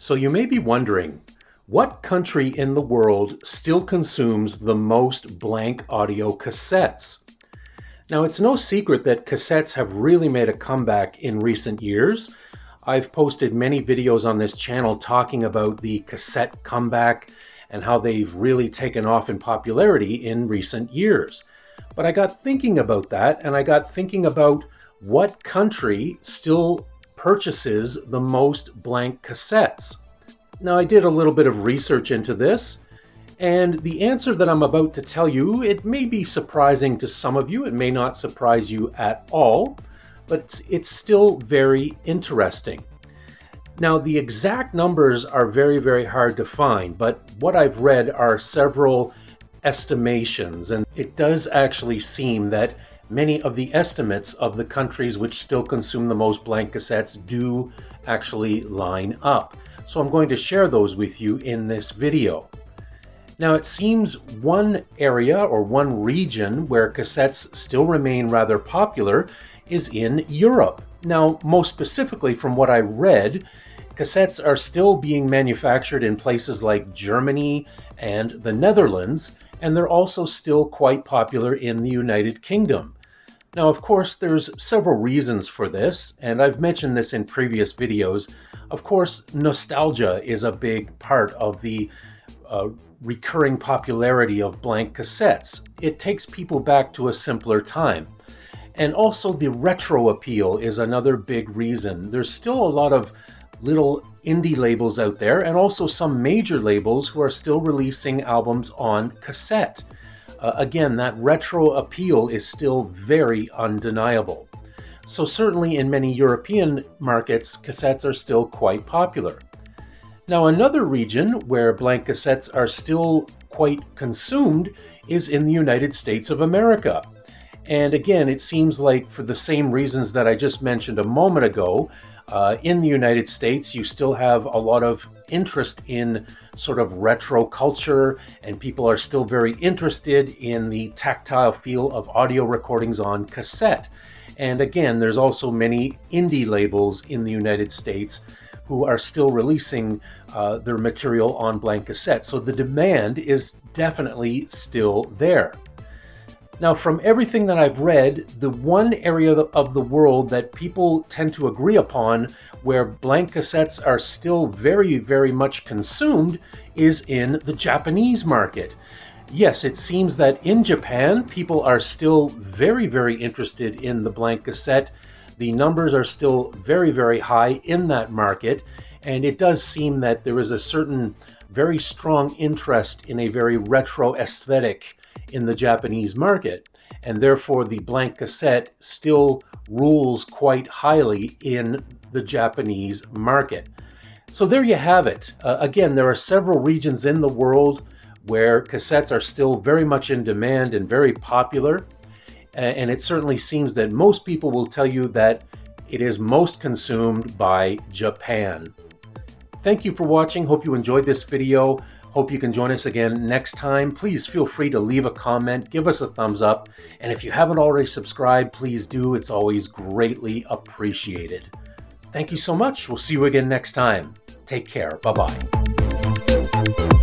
So you may be wondering, what country in the world still consumes the most blank audio cassettes? Now, it's no secret that cassettes have really made a comeback in recent years. I've posted many videos on this channel talking about the cassette comeback and how they've really taken off in popularity in recent years. But I got thinking about that, and I got thinking about what country still purchases the most blank cassettes. Now, I did a little bit of research into this, and the answer that I'm about to tell you, it may be surprising to some of you, it may not surprise you at all, but it's still very interesting. Now, the exact numbers are very, very hard to find, but what I've read are several estimations, and it does actually seem that many of the estimates of the countries which still consume the most blank cassettes do actually line up. So I'm going to share those with you in this video. Now, it seems one area or one region where cassettes still remain rather popular is in Europe. Now, most specifically from what I read, cassettes are still being manufactured in places like Germany and the Netherlands, and they're also still quite popular in the United Kingdom. Now, of course, there's several reasons for this, and I've mentioned this in previous videos. Of course, nostalgia is a big part of the recurring popularity of blank cassettes. It takes people back to a simpler time. And also the retro appeal is another big reason. There's still a lot of little indie labels out there, and also some major labels who are still releasing albums on cassette. Again, that retro appeal is still very undeniable. So certainly in many European markets, cassettes are still quite popular. Now, another region where blank cassettes are still quite consumed is in the United States of America. And again, it seems like for the same reasons that I just mentioned a moment ago, in the United States, you still have a lot of interest in sort of retro culture, and people are still very interested in the tactile feel of audio recordings on cassette. And again, there's also many indie labels in the United States who are still releasing their material on blank cassette. So the demand is definitely still there. Now, from everything that I've read, the one area of the world that people tend to agree upon where blank cassettes are still very, very much consumed is in the Japanese market. Yes, it seems that in Japan, people are still very, very interested in the blank cassette. The numbers are still very, very high in that market, and it does seem that there is a certain very strong interest in a very retro aesthetic in the Japanese market, and therefore the blank cassette still rules quite highly in the Japanese market. So there you have it. Again, there are several regions in the world where cassettes are still very much in demand and very popular, and it certainly seems that most people will tell you that it is most consumed by Japan. Thank you for watching. Hope you enjoyed this video. Hope you can join us again next time. Please feel free to leave a comment, give us a thumbs up, and if you haven't already subscribed, please do. It's always greatly appreciated. Thank you so much. We'll see you again next time. Take care. Bye-bye.